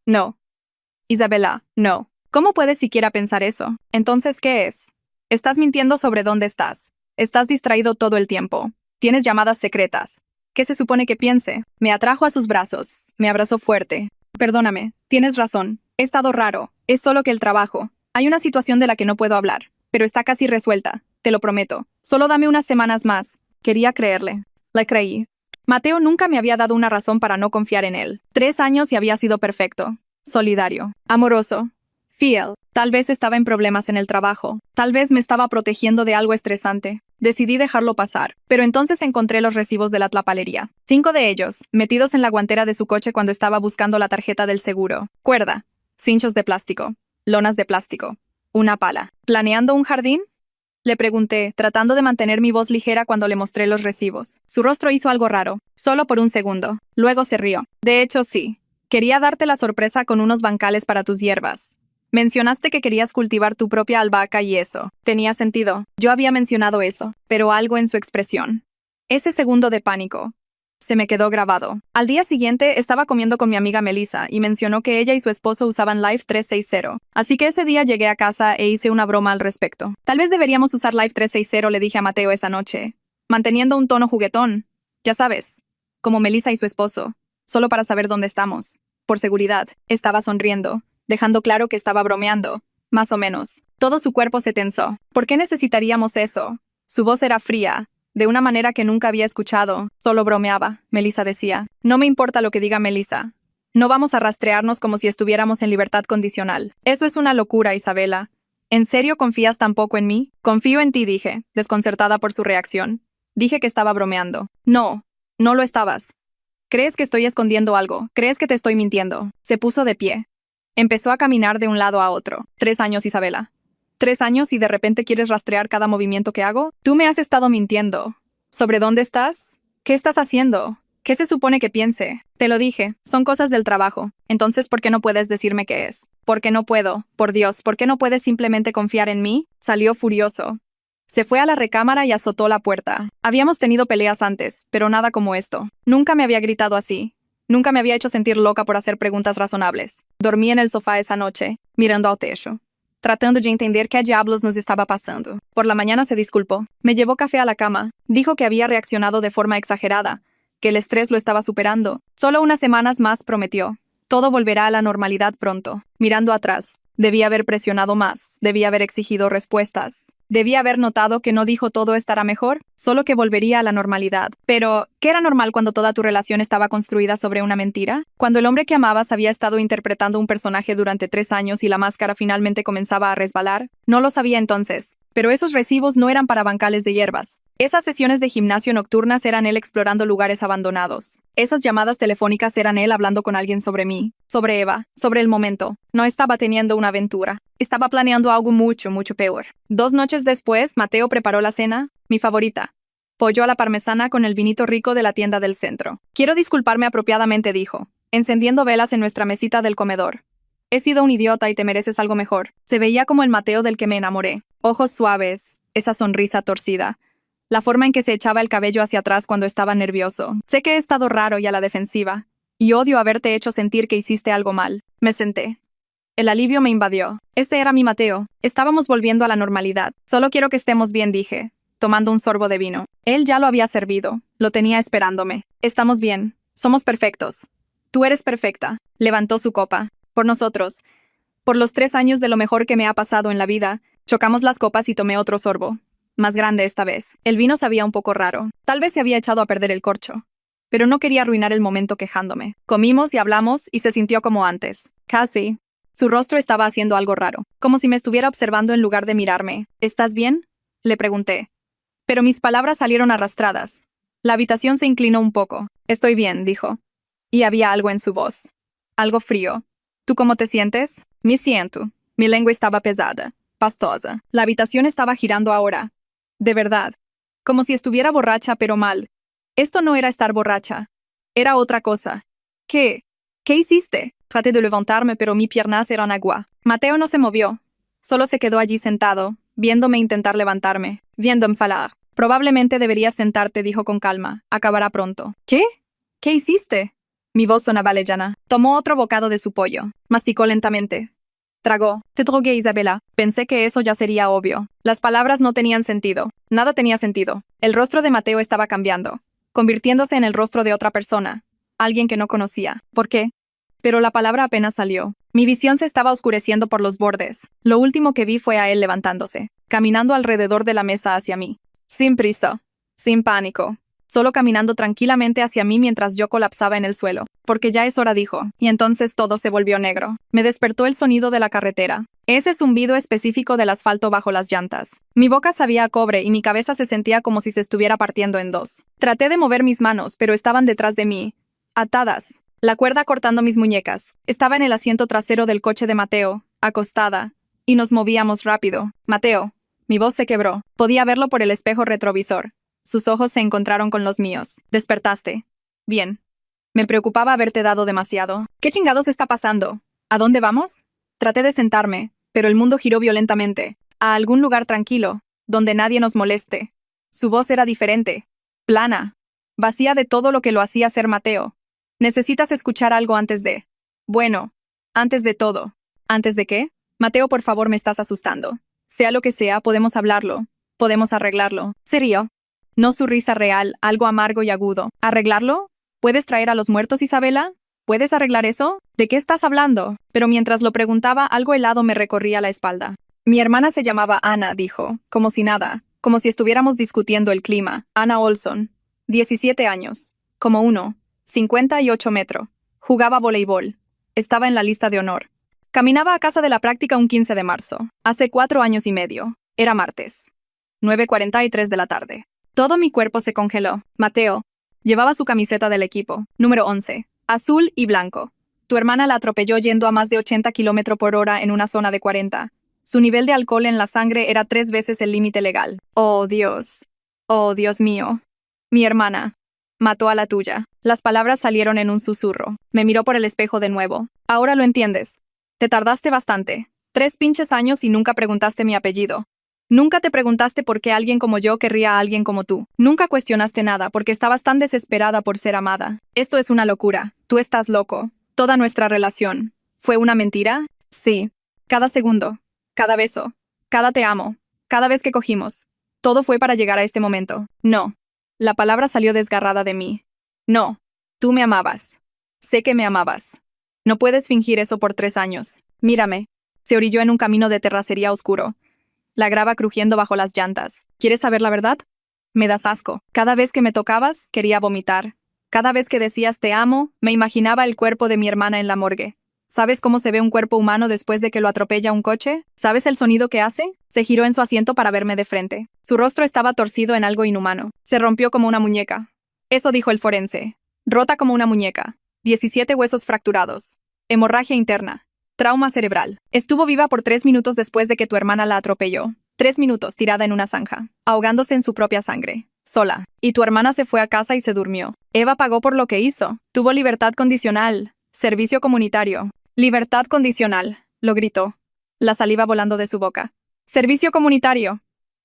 No. Isabela, no. ¿Cómo puedes siquiera pensar eso? Entonces, ¿qué es? Estás mintiendo sobre dónde estás. Estás distraído todo el tiempo. Tienes llamadas secretas. ¿Qué se supone que piense? Me atrajo a sus brazos. Me abrazó fuerte. Perdóname. Tienes razón. He estado raro. Es solo que el trabajo. Hay una situación de la que no puedo hablar, pero está casi resuelta. Te lo prometo. Solo dame unas semanas más. Quería creerle. Le creí. Mateo nunca me había dado una razón para no confiar en él. 3 años y había sido perfecto. Solidario. Amoroso. Fiel. Tal vez estaba en problemas en el trabajo. Tal vez me estaba protegiendo de algo estresante. Decidí dejarlo pasar. Pero entonces encontré los recibos de la tlapalería. 5 de ellos, metidos en la guantera de su coche cuando estaba buscando la tarjeta del seguro. Cuerda. Cinchos de plástico. Lonas de plástico. Una pala. ¿Planeando un jardín?, le pregunté, tratando de mantener mi voz ligera cuando le mostré los recibos. Su rostro hizo algo raro, solo por un segundo. Luego se rió. De hecho, sí. Quería darte la sorpresa con unos bancales para tus hierbas. Mencionaste que querías cultivar tu propia albahaca y eso. Tenía sentido. Yo había mencionado eso, pero algo en su expresión. Ese segundo de pánico. Se me quedó grabado. Al día siguiente estaba comiendo con mi amiga Melissa y mencionó que ella y su esposo usaban Live 360. Así que ese día llegué a casa e hice una broma al respecto. Tal vez deberíamos usar Live 360, le dije a Mateo esa noche, manteniendo un tono juguetón. Ya sabes, como Melissa y su esposo, solo para saber dónde estamos. Por seguridad, estaba sonriendo, dejando claro que estaba bromeando. Más o menos. Todo su cuerpo se tensó. ¿Por qué necesitaríamos eso? Su voz era fría, de una manera que nunca había escuchado. Solo bromeaba, Melissa decía. No me importa lo que diga Melissa. No vamos a rastrearnos como si estuviéramos en libertad condicional. Eso es una locura, Isabela. ¿En serio confías tan poco en mí? Confío en ti, dije, desconcertada por su reacción. Dije que estaba bromeando. No, no lo estabas. ¿Crees que estoy escondiendo algo? ¿Crees que te estoy mintiendo? Se puso de pie. Empezó a caminar de un lado a otro. 3 años, Isabela. 3 años y de repente quieres rastrear cada movimiento que hago. Tú me has estado mintiendo. ¿Sobre dónde estás? ¿Qué estás haciendo? ¿Qué se supone que piense? Te lo dije, son cosas del trabajo. Entonces, ¿por qué no puedes decirme qué es? ¿Por qué no puedo? Por Dios, ¿por qué no puedes simplemente confiar en mí? Salió furioso. Se fue a la recámara y azotó la puerta. Habíamos tenido peleas antes, pero nada como esto. Nunca me había gritado así. Nunca me había hecho sentir loca por hacer preguntas razonables. Dormí en el sofá esa noche, mirando al techo, tratando de entender qué diablos nos estaba pasando. Por la mañana se disculpó. Me llevó café a la cama. Dijo que había reaccionado de forma exagerada, que el estrés lo estaba superando. Solo unas semanas más, prometió. Todo volverá a la normalidad pronto. Mirando atrás, debía haber presionado más, debía haber exigido respuestas. Debía haber notado que no dijo todo estará mejor, solo que volvería a la normalidad. Pero, ¿qué era normal cuando toda tu relación estaba construida sobre una mentira? Cuando el hombre que amabas había estado interpretando un personaje durante 3 años y la máscara finalmente comenzaba a resbalar, no lo sabía entonces. Pero esos recibos no eran para bancales de hierbas. Esas sesiones de gimnasio nocturnas eran él explorando lugares abandonados. Esas llamadas telefónicas eran él hablando con alguien sobre mí, sobre Eva, sobre el momento. No estaba teniendo una aventura. Estaba planeando algo mucho, mucho peor. 2 noches después, Mateo preparó la cena, mi favorita. Pollo a la parmesana con el vinito rico de la tienda del centro. Quiero disculparme apropiadamente, dijo, encendiendo velas en nuestra mesita del comedor. He sido un idiota y te mereces algo mejor. Se veía como el Mateo del que me enamoré. Ojos suaves, esa sonrisa torcida. La forma en que se echaba el cabello hacia atrás cuando estaba nervioso. Sé que he estado raro y a la defensiva. Y odio haberte hecho sentir que hiciste algo mal. Me senté. El alivio me invadió. Este era mi Mateo. Estábamos volviendo a la normalidad. Solo quiero que estemos bien, dije, tomando un sorbo de vino. Él ya lo había servido. Lo tenía esperándome. Estamos bien. Somos perfectos. Tú eres perfecta. Levantó su copa. Por nosotros. Por los 3 años de lo mejor que me ha pasado en la vida. Chocamos las copas y tomé otro sorbo. Más grande esta vez. El vino sabía un poco raro. Tal vez se había echado a perder el corcho. Pero no quería arruinar el momento quejándome. Comimos y hablamos y se sintió como antes. Casi. Su rostro estaba haciendo algo raro. Como si me estuviera observando en lugar de mirarme. ¿Estás bien? Le pregunté. Pero mis palabras salieron arrastradas. La habitación se inclinó un poco. Estoy bien, dijo. Y había algo en su voz. Algo frío. ¿Tú cómo te sientes? Me siento. Mi lengua estaba pesada, pastosa. La habitación estaba girando ahora. De verdad. Como si estuviera borracha, pero mal. Esto no era estar borracha. Era otra cosa. ¿Qué? ¿Qué hiciste? Traté de levantarme, pero mis piernas eran agua. Mateo no se movió. Solo se quedó allí sentado, viéndome intentar levantarme, viéndome falar. Probablemente deberías sentarte, dijo con calma. Acabará pronto. ¿Qué? ¿Qué hiciste? Mi voz sonaba lejana. Tomó otro bocado de su pollo. Masticó lentamente. Tragó. Te drogué, Isabela. Pensé que eso ya sería obvio. Las palabras no tenían sentido. Nada tenía sentido. El rostro de Mateo estaba cambiando, convirtiéndose en el rostro de otra persona. Alguien que no conocía. ¿Por qué? Pero la palabra apenas salió. Mi visión se estaba oscureciendo por los bordes. Lo último que vi fue a él levantándose, caminando alrededor de la mesa hacia mí. Sin prisa. Sin pánico. Solo caminando tranquilamente hacia mí mientras yo colapsaba en el suelo. Porque ya es hora, dijo, y entonces todo se volvió negro. Me despertó el sonido de la carretera. Ese zumbido específico del asfalto bajo las llantas. Mi boca sabía a cobre y mi cabeza se sentía como si se estuviera partiendo en dos. Traté de mover mis manos, pero estaban detrás de mí, atadas. La cuerda cortando mis muñecas. Estaba en el asiento trasero del coche de Mateo, acostada, y nos movíamos rápido. Mateo. Mi voz se quebró. Podía verlo por el espejo retrovisor. Sus ojos se encontraron con los míos. Despertaste. Bien. Me preocupaba haberte dado demasiado. ¿Qué chingados está pasando? ¿A dónde vamos? Traté de sentarme, pero el mundo giró violentamente. A algún lugar tranquilo, donde nadie nos moleste. Su voz era diferente. Plana. vacía de todo lo que lo hacía ser Mateo. Necesitas escuchar algo antes de... Bueno, antes de todo. ¿Antes de qué? Mateo, por favor, me estás asustando. Sea lo que sea, podemos hablarlo. Podemos arreglarlo. Se rió. No su risa real, algo amargo y agudo. ¿Arreglarlo? ¿Puedes traer a los muertos, Isabela? ¿Puedes arreglar eso? ¿De qué estás hablando? Pero mientras lo preguntaba, algo helado me recorría la espalda. Mi hermana se llamaba Ana, dijo, como si nada, como si estuviéramos discutiendo el clima. Ana Olson, 17 años, como 58 metros. Jugaba voleibol. Estaba en la lista de honor. Caminaba a casa de la práctica un 15 de marzo, hace 4 años y medio. Era martes. 9:43 de la tarde. Todo mi cuerpo se congeló. Mateo. Llevaba su camiseta del equipo, número 11, azul y blanco. Tu hermana la atropelló yendo a más de 80 km por hora en una zona de 40. Su nivel de alcohol en la sangre era 3 veces el límite legal. Oh, Dios. Oh, Dios mío. Mi hermana. Mató a la tuya. Las palabras salieron en un susurro. Me miró por el espejo de nuevo. Ahora lo entiendes. Te tardaste bastante. 3 pinches años y nunca preguntaste mi apellido. Nunca te preguntaste por qué alguien como yo querría a alguien como tú. Nunca cuestionaste nada porque estabas tan desesperada por ser amada. Esto es una locura. Tú estás loco. Toda nuestra relación. ¿Fue una mentira? Sí. Cada segundo. Cada beso. Cada te amo. Cada vez que cogimos. Todo fue para llegar a este momento. No. La palabra salió desgarrada de mí. No. Tú me amabas. Sé que me amabas. No puedes fingir eso por 3 años. Mírame. Se orilló en un camino de terracería oscuro. La grava crujiendo bajo las llantas. ¿Quieres saber la verdad? Me das asco. Cada vez que me tocabas, quería vomitar. Cada vez que decías te amo, me imaginaba el cuerpo de mi hermana en la morgue. ¿Sabes cómo se ve un cuerpo humano después de que lo atropella un coche? ¿Sabes el sonido que hace? Se giró en su asiento para verme de frente. Su rostro estaba torcido en algo inhumano. Se rompió como una muñeca. Eso dijo el forense. Rota como una muñeca. 17 huesos fracturados. Hemorragia interna. Trauma cerebral. Estuvo viva por 3 minutos después de que tu hermana la atropelló. 3 minutos tirada en una zanja, ahogándose en su propia sangre. Sola. Y tu hermana se fue a casa y se durmió. Eva pagó por lo que hizo. Tuvo libertad condicional. Servicio comunitario. Libertad condicional, lo gritó. La saliva volando de su boca. Servicio comunitario.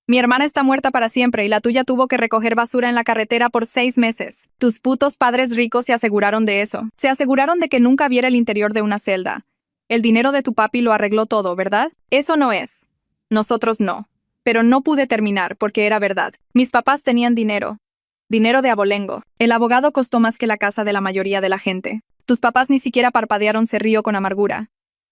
Mi hermana está muerta para siempre y la tuya tuvo que recoger basura en la carretera por 6 meses. Tus putos padres ricos se aseguraron de eso. Se aseguraron de que nunca viera el interior de una celda. El dinero de tu papi lo arregló todo, ¿verdad? Eso no es. Nosotros no. Pero no pude terminar porque era verdad. Mis papás tenían dinero. Dinero de abolengo. El abogado costó más que la casa de la mayoría de la gente. Tus papás ni siquiera parpadearon, se rió con amargura.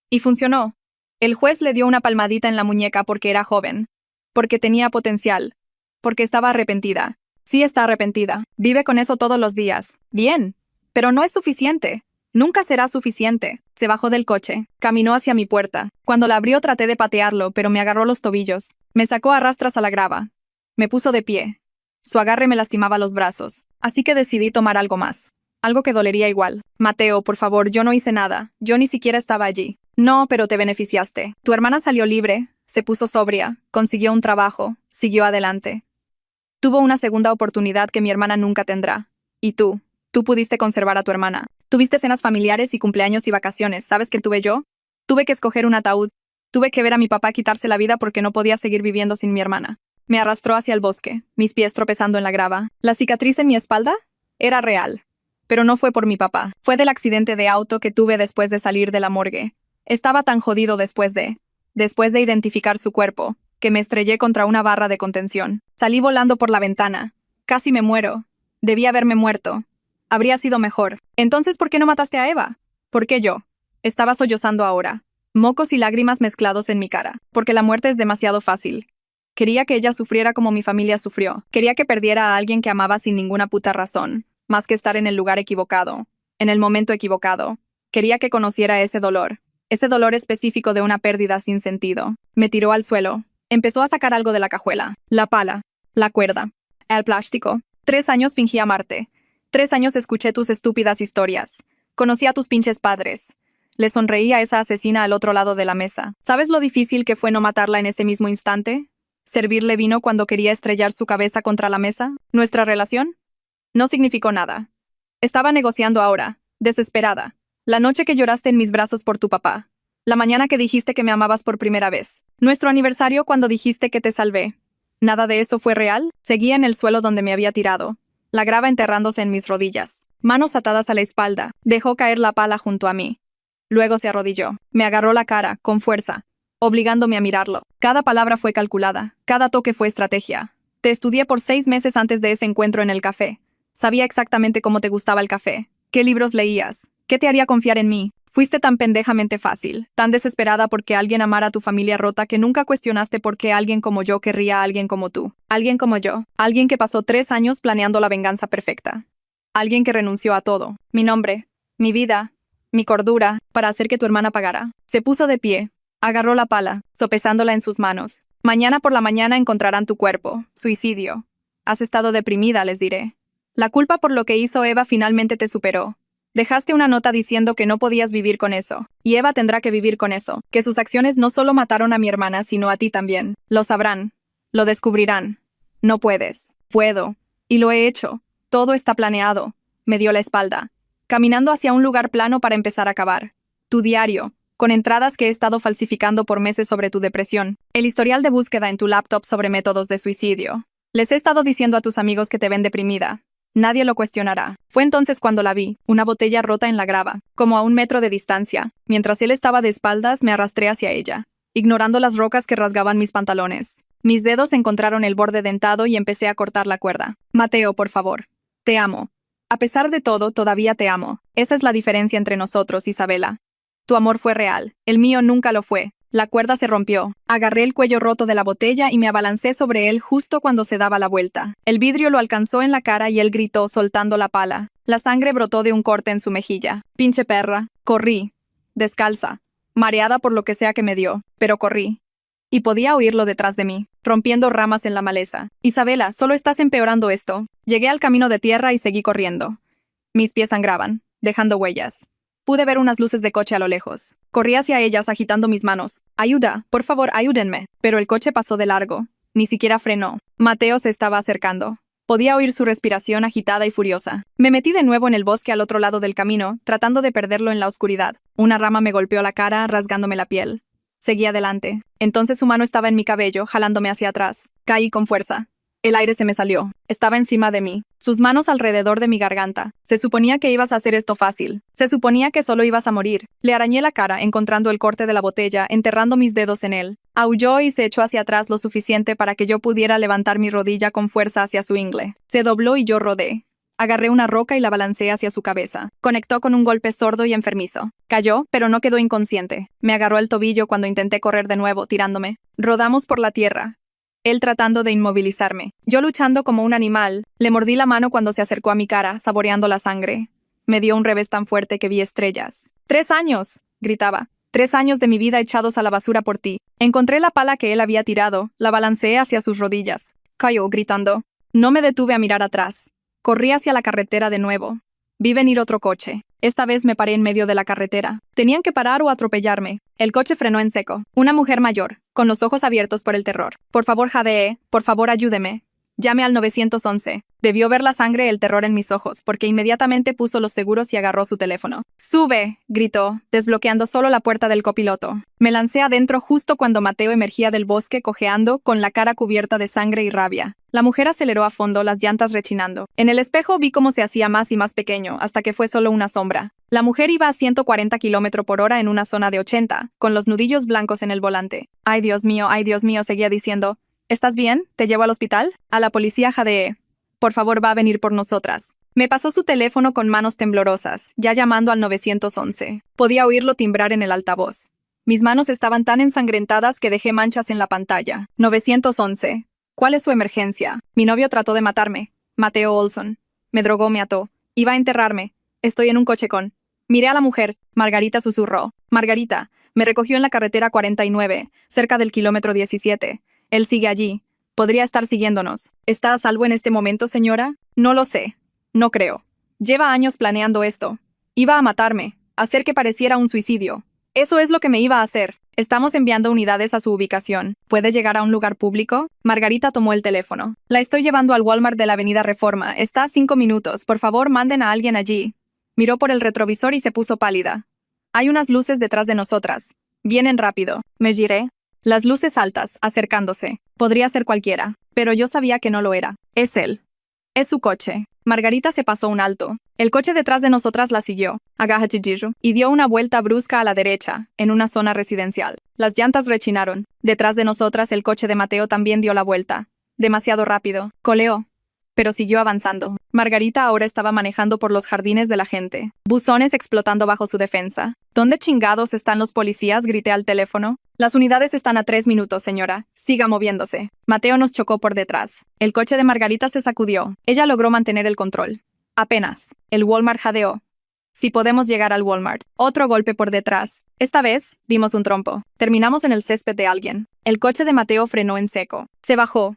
Y funcionó. El juez le dio una palmadita en la muñeca porque era joven. Porque tenía potencial. Porque estaba arrepentida. Sí está arrepentida. Vive con eso todos los días. Bien. Pero no es suficiente. Nunca será suficiente. Se bajó del coche. Caminó hacia mi puerta. Cuando la abrió traté de patearlo, pero me agarró los tobillos. Me sacó a rastras a la grava. Me puso de pie. Su agarre me lastimaba los brazos. Así que decidí tomar algo más. Algo que dolería igual. Mateo, por favor, yo no hice nada. Yo ni siquiera estaba allí. No, pero te beneficiaste. Tu hermana salió libre, se puso sobria, consiguió un trabajo, siguió adelante. Tuvo una segunda oportunidad que mi hermana nunca tendrá. Y tú pudiste conservar a tu hermana. Tuviste cenas familiares y cumpleaños y vacaciones. ¿Sabes qué tuve yo? Tuve que escoger un ataúd. Tuve que ver a mi papá quitarse la vida porque no podía seguir viviendo sin mi hermana. Me arrastró hacia el bosque, mis pies tropezando en la grava. La cicatriz en mi espalda era real. Pero no fue por mi papá. Fue del accidente de auto que tuve después de salir de la morgue. Estaba tan jodido después de identificar su cuerpo, que me estrellé contra una barra de contención. Salí volando por la ventana. Casi me muero. Debí haberme muerto. Habría sido mejor. Entonces, ¿por qué no mataste a Eva? ¿Por qué yo? Estaba sollozando ahora. Mocos y lágrimas mezclados en mi cara. Porque la muerte es demasiado fácil. Quería que ella sufriera como mi familia sufrió. Quería que perdiera a alguien que amaba sin ninguna puta razón. Más que estar en el lugar equivocado. En el momento equivocado. Quería que conociera ese dolor. Ese dolor específico de una pérdida sin sentido. Me tiró al suelo. Empezó a sacar algo de la cajuela. La pala. La cuerda. El plástico. 3 años fingí amarte. 3 años escuché tus estúpidas historias. Conocí a tus pinches padres. Le sonreí a esa asesina al otro lado de la mesa. ¿Sabes lo difícil que fue no matarla en ese mismo instante? ¿Servirle vino cuando quería estrellar su cabeza contra la mesa? ¿Nuestra relación? No significó nada. Estaba negociando ahora, desesperada. La noche que lloraste en mis brazos por tu papá. La mañana que dijiste que me amabas por primera vez. Nuestro aniversario cuando dijiste que te salvé. ¿Nada de eso fue real? Seguía en el suelo donde me había tirado. la grava enterrándose en mis rodillas. Manos atadas a la espalda, dejó caer la pala junto a mí. Luego se arrodilló. Me agarró la cara, con fuerza, obligándome a mirarlo. Cada palabra fue calculada, cada toque fue estrategia. Te estudié por 6 meses antes de ese encuentro en el café. Sabía exactamente cómo te gustaba el café. ¿Qué libros leías? ¿Qué te haría confiar en mí? Fuiste tan pendejamente fácil, tan desesperada porque alguien amara a tu familia rota que nunca cuestionaste por qué alguien como yo querría a alguien como tú. Alguien como yo. Alguien que pasó 3 años planeando la venganza perfecta. Alguien que renunció a todo. Mi nombre, mi vida, mi cordura, para hacer que tu hermana pagara. Se puso de pie. Agarró la pala, sopesándola en sus manos. Mañana por la mañana encontrarán tu cuerpo. Suicidio. Has estado deprimida, les diré. La culpa por lo que hizo Eva finalmente te superó. Dejaste una nota diciendo que no podías vivir con eso. Y Eva tendrá que vivir con eso. Que sus acciones no solo mataron a mi hermana, sino a ti también. Lo sabrán. Lo descubrirán. No puedes. Puedo. Y lo he hecho. Todo está planeado. Me dio la espalda. Caminando hacia un lugar plano para empezar a cavar. Tu diario, con entradas que he estado falsificando por meses sobre tu depresión. El historial de búsqueda en tu laptop sobre métodos de suicidio. Les he estado diciendo a tus amigos que te ven deprimida. Nadie lo cuestionará. Fue entonces cuando la vi, una botella rota en la grava, como a 1 metro de distancia. Mientras él estaba de espaldas, me arrastré hacia ella, ignorando las rocas que rasgaban mis pantalones. Mis dedos encontraron el borde dentado y empecé a cortar la cuerda. Mateo, por favor. Te amo. A pesar de todo, todavía te amo. Esa es la diferencia entre nosotros, Isabela. Tu amor fue real. El mío nunca lo fue. La cuerda se rompió. Agarré el cuello roto de la botella y me abalancé sobre él justo cuando se daba la vuelta. El vidrio lo alcanzó en la cara y él gritó soltando la pala. La sangre brotó de un corte en su mejilla. Pinche perra. Corrí. Descalza. Mareada por lo que sea que me dio. Pero corrí. Y podía oírlo detrás de mí, rompiendo ramas en la maleza. Isabela, solo estás empeorando esto. Llegué al camino de tierra y seguí corriendo. Mis pies sangraban, dejando huellas. Pude ver unas luces de coche a lo lejos. Corrí hacia ellas agitando mis manos. Ayuda, por favor, ayúdenme. Pero el coche pasó de largo. Ni siquiera frenó. Mateo se estaba acercando. Podía oír su respiración agitada y furiosa. Me metí de nuevo en el bosque al otro lado del camino, tratando de perderlo en la oscuridad. Una rama me golpeó la cara, rasgándome la piel. Seguí adelante. Entonces su mano estaba en mi cabello, jalándome hacia atrás. Caí con fuerza. El aire se me salió. Estaba encima de mí. Sus manos alrededor de mi garganta. Se suponía que ibas a hacer esto fácil. Se suponía que solo ibas a morir. Le arañé la cara, encontrando el corte de la botella, enterrando mis dedos en él. Aulló y se echó hacia atrás lo suficiente para que yo pudiera levantar mi rodilla con fuerza hacia su ingle. Se dobló y yo rodé. Agarré una roca y la balanceé hacia su cabeza. Conectó con un golpe sordo y enfermizo. Cayó, pero no quedó inconsciente. Me agarró el tobillo cuando intenté correr de nuevo, tirándome. Rodamos por la tierra. Él tratando de inmovilizarme. Yo luchando como un animal. Le mordí la mano cuando se acercó a mi cara, saboreando la sangre. Me dio un revés tan fuerte que vi estrellas. 3 años, gritaba. 3 años de mi vida echados a la basura por ti. Encontré la pala que él había tirado, la balanceé hacia sus rodillas. Cayó, gritando. No me detuve a mirar atrás. Corrí hacia la carretera de nuevo. Vi venir otro coche. Esta vez me paré en medio de la carretera. Tenían que parar o atropellarme. El coche frenó en seco. Una mujer mayor, con los ojos abiertos por el terror. Por favor, jadee. Por favor, ayúdeme. Llame al 911. Debió ver la sangre y el terror en mis ojos, porque inmediatamente puso los seguros y agarró su teléfono. ¡Sube!, gritó, desbloqueando solo la puerta del copiloto. Me lancé adentro justo cuando Mateo emergía del bosque cojeando, con la cara cubierta de sangre y rabia. La mujer aceleró a fondo, las llantas rechinando. En el espejo vi cómo se hacía más y más pequeño, hasta que fue solo una sombra. La mujer iba a 140 km/h en una zona de 80, con los nudillos blancos en el volante. Ay, Dios mío, seguía diciendo. ¿Estás bien? ¿Te llevo al hospital? A la policía, jadee. Por favor, va a venir por nosotras. Me pasó su teléfono con manos temblorosas, ya llamando al 911. Podía oírlo timbrar en el altavoz. Mis manos estaban tan ensangrentadas que dejé manchas en la pantalla. 911. ¿Cuál es su emergencia? Mi novio trató de matarme. Mateo Olson. Me drogó, me ató. Iba a enterrarme. Estoy en un coche con... Miré a la mujer. Margarita susurró. Margarita. Me recogió en la carretera 49, cerca del kilómetro 17. Él sigue allí. Podría estar siguiéndonos. ¿Está a salvo en este momento, señora? No lo sé. No creo. Lleva años planeando esto. Iba a matarme. Hacer que pareciera un suicidio. Eso es lo que me iba a hacer. Estamos enviando unidades a su ubicación. ¿Puede llegar a un lugar público? Margarita tomó el teléfono. La estoy llevando al Walmart de la Avenida Reforma. Está a 5 minutos. Por favor, manden a alguien allí. Miró por el retrovisor y se puso pálida. Hay unas luces detrás de nosotras. Vienen rápido. Me giré. Las luces altas, acercándose. Podría ser cualquiera, pero yo sabía que no lo era. Es él. Es su coche. Margarita se pasó un alto. El coche detrás de nosotras la siguió, y dio una vuelta brusca a la derecha, en una zona residencial. Las llantas rechinaron. Detrás de nosotras el coche de Mateo también dio la vuelta. Demasiado rápido. Coleó. Pero siguió avanzando. Margarita ahora estaba manejando por los jardines de la gente. Buzones explotando bajo su defensa. ¿Dónde chingados están los policías?, grité al teléfono. Las unidades están a 3 minutos, señora. Siga moviéndose. Mateo nos chocó por detrás. El coche de Margarita se sacudió. Ella logró mantener el control. Apenas. El Walmart jadeó. Si podemos llegar al Walmart. Otro golpe por detrás. Esta vez, dimos un trompo. Terminamos en el césped de alguien. El coche de Mateo frenó en seco. Se bajó.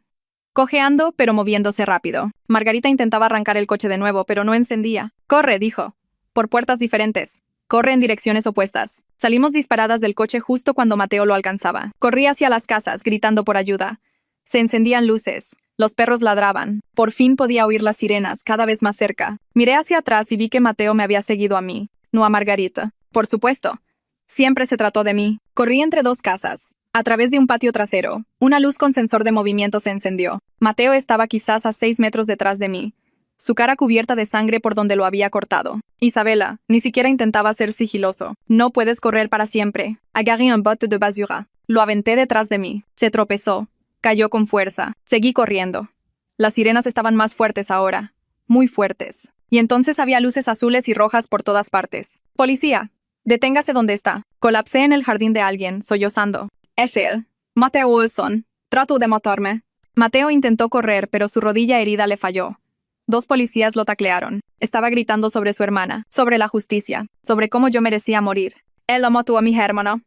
Cojeando, pero moviéndose rápido. Margarita intentaba arrancar el coche de nuevo, pero no encendía. «Corre», dijo. «Por puertas diferentes. Corre en direcciones opuestas». Salimos disparadas del coche justo cuando Mateo lo alcanzaba. Corrí hacia las casas, gritando por ayuda. Se encendían luces. Los perros ladraban. Por fin podía oír las sirenas, cada vez más cerca. Miré hacia atrás y vi que Mateo me había seguido a mí, no a Margarita. Por supuesto. Siempre se trató de mí. Corrí entre 2 casas. A través de un patio trasero, una luz con sensor de movimiento se encendió. Mateo estaba quizás a 6 metros detrás de mí, su cara cubierta de sangre por donde lo había cortado. Isabela, ni siquiera intentaba ser sigiloso. «No puedes correr para siempre». Agarré un bote de basura. Lo aventé detrás de mí. Se tropezó. Cayó con fuerza. Seguí corriendo. Las sirenas estaban más fuertes ahora. Muy fuertes. Y entonces había luces azules y rojas por todas partes. «Policía, deténgase donde está». Colapsé en el jardín de alguien, sollozando. «Es él. Mateo Olson. Trató de matarme». Mateo intentó correr, pero su rodilla herida le falló. 2 policías lo taclearon. Estaba gritando sobre su hermana, sobre la justicia, sobre cómo yo merecía morir. «Él mató a mi hermana.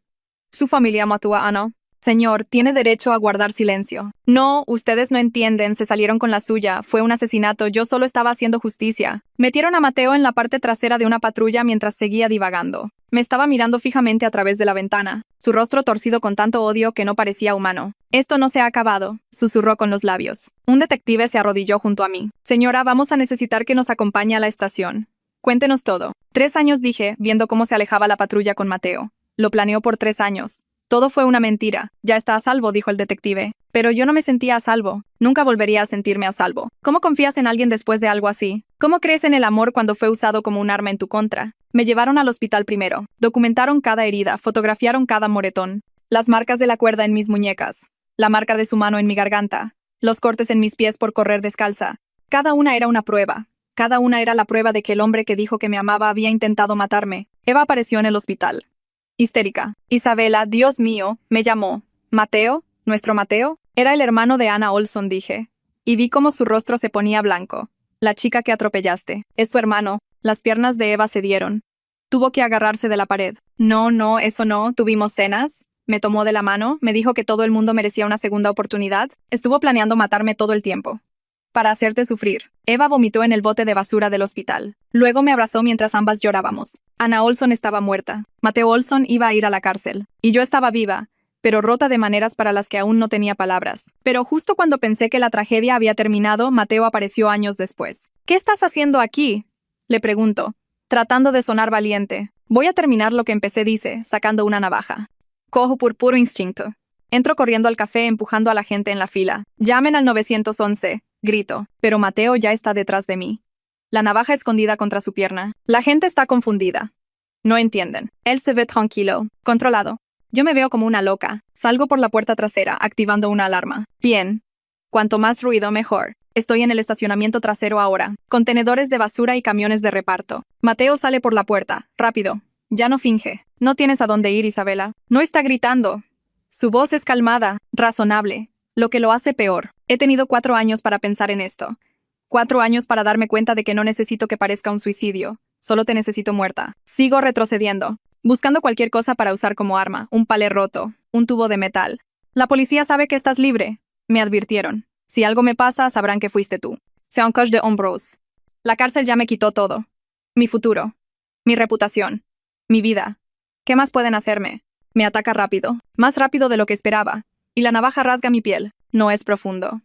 Su familia mató a Ana». «Señor, tiene derecho a guardar silencio». «No, ustedes no entienden, se salieron con la suya. Fue un asesinato, yo solo estaba haciendo justicia». Metieron a Mateo en la parte trasera de una patrulla mientras seguía divagando. Me estaba mirando fijamente a través de la ventana, su rostro torcido con tanto odio que no parecía humano. «Esto no se ha acabado», susurró con los labios. Un detective se arrodilló junto a mí. «Señora, vamos a necesitar que nos acompañe a la estación. Cuéntenos todo». 3 años, dije, viendo cómo se alejaba la patrulla con Mateo. Lo planeó por 3 años. «Todo fue una mentira. Ya está a salvo», dijo el detective. Pero yo no me sentía a salvo. Nunca volvería a sentirme a salvo. ¿Cómo confías en alguien después de algo así? ¿Cómo crees en el amor cuando fue usado como un arma en tu contra? Me llevaron al hospital primero. Documentaron cada herida, fotografiaron cada moretón. Las marcas de la cuerda en mis muñecas. La marca de su mano en mi garganta. Los cortes en mis pies por correr descalza. Cada una era una prueba. Cada una era la prueba de que el hombre que dijo que me amaba había intentado matarme. Eva apareció en el hospital. Histérica. «Isabela, Dios mío», me llamó. «¿Mateo? ¿Nuestro Mateo?» Era el hermano de Ana Olson, dije. Y vi cómo su rostro se ponía blanco. «La chica que atropellaste. Es su hermano». Las piernas de Eva cedieron. Tuvo que agarrarse de la pared. «No, eso no. ¿Tuvimos cenas?» Me tomó de la mano, me dijo que todo el mundo merecía una segunda oportunidad. Estuvo planeando matarme todo el tiempo. «Para hacerte sufrir». Eva vomitó en el bote de basura del hospital. Luego me abrazó mientras ambas llorábamos. Ana Olson estaba muerta. Mateo Olson iba a ir a la cárcel. Y yo estaba viva, pero rota de maneras para las que aún no tenía palabras. Pero justo cuando pensé que la tragedia había terminado, Mateo apareció años después. «¿Qué estás haciendo aquí?», le pregunto, tratando de sonar valiente. «Voy a terminar lo que empecé», dice, sacando una navaja. Cojo por puro instinto. Entro corriendo al café empujando a la gente en la fila. «Llamen al 911», grito, pero Mateo ya está detrás de mí. La navaja escondida contra su pierna. La gente está confundida. No entienden. Él se ve tranquilo, controlado. Yo me veo como una loca. Salgo por la puerta trasera, activando una alarma. Bien. Cuanto más ruido, mejor. Estoy en el estacionamiento trasero ahora. Contenedores de basura y camiones de reparto. Mateo sale por la puerta. Rápido. Ya no finge. «No tienes a dónde ir, Isabela». No está gritando. Su voz es calmada, razonable, lo que lo hace peor. He tenido 4 años para pensar en esto. 4 años para darme cuenta de que no necesito que parezca un suicidio. Solo te necesito muerta. Sigo retrocediendo, buscando cualquier cosa para usar como arma. Un palé roto, un tubo de metal. «La policía sabe que estás libre», me advirtieron. «Si algo me pasa, sabrán que fuiste tú». C'est un coche de hombros. La cárcel ya me quitó todo. Mi futuro. Mi reputación. Mi vida. ¿Qué más pueden hacerme? Me ataca rápido, más rápido de lo que esperaba, y la navaja rasga mi piel. No es profundo.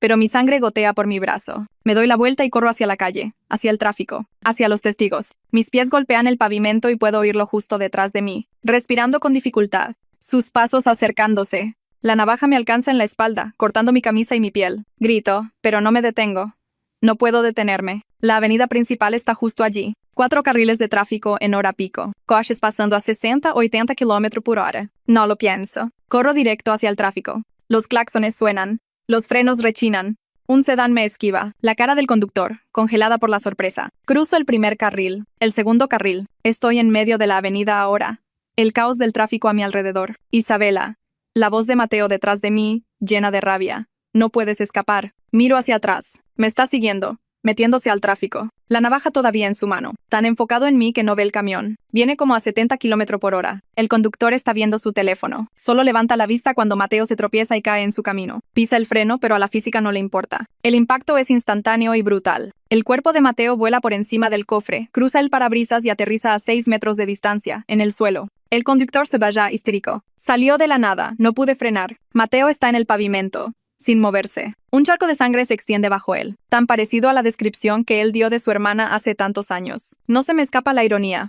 Pero mi sangre gotea por mi brazo. Me doy la vuelta y corro hacia la calle, hacia el tráfico, hacia los testigos. Mis pies golpean el pavimento y puedo oírlo justo detrás de mí, respirando con dificultad. Sus pasos acercándose. La navaja me alcanza en la espalda, cortando mi camisa y mi piel. Grito, pero no me detengo. No puedo detenerme. La avenida principal está justo allí. 4 carriles de tráfico en hora pico. Coches pasando a 60 o 80 km por hora. No lo pienso. Corro directo hacia el tráfico. Los claxones suenan. Los frenos rechinan. Un sedán me esquiva. La cara del conductor, congelada por la sorpresa. Cruzo el primer carril. El segundo carril. Estoy en medio de la avenida ahora. El caos del tráfico a mi alrededor. Isabela. La voz de Mateo detrás de mí, llena de rabia. No puedes escapar. Miro hacia atrás. Me está siguiendo, metiéndose al tráfico. La navaja todavía en su mano. Tan enfocado en mí que no ve el camión. Viene como a 70 km por hora. El conductor está viendo su teléfono. Solo levanta la vista cuando Mateo se tropieza y cae en su camino. Pisa el freno, pero a la física no le importa. El impacto es instantáneo y brutal. El cuerpo de Mateo vuela por encima del cofre, cruza el parabrisas y aterriza a 6 metros de distancia, en el suelo. El conductor se va ya histérico. Salió de la nada, no pude frenar. Mateo está en el pavimento, sin moverse. Un charco de sangre se extiende bajo él, tan parecido a la descripción que él dio de su hermana hace tantos años. No se me escapa la ironía.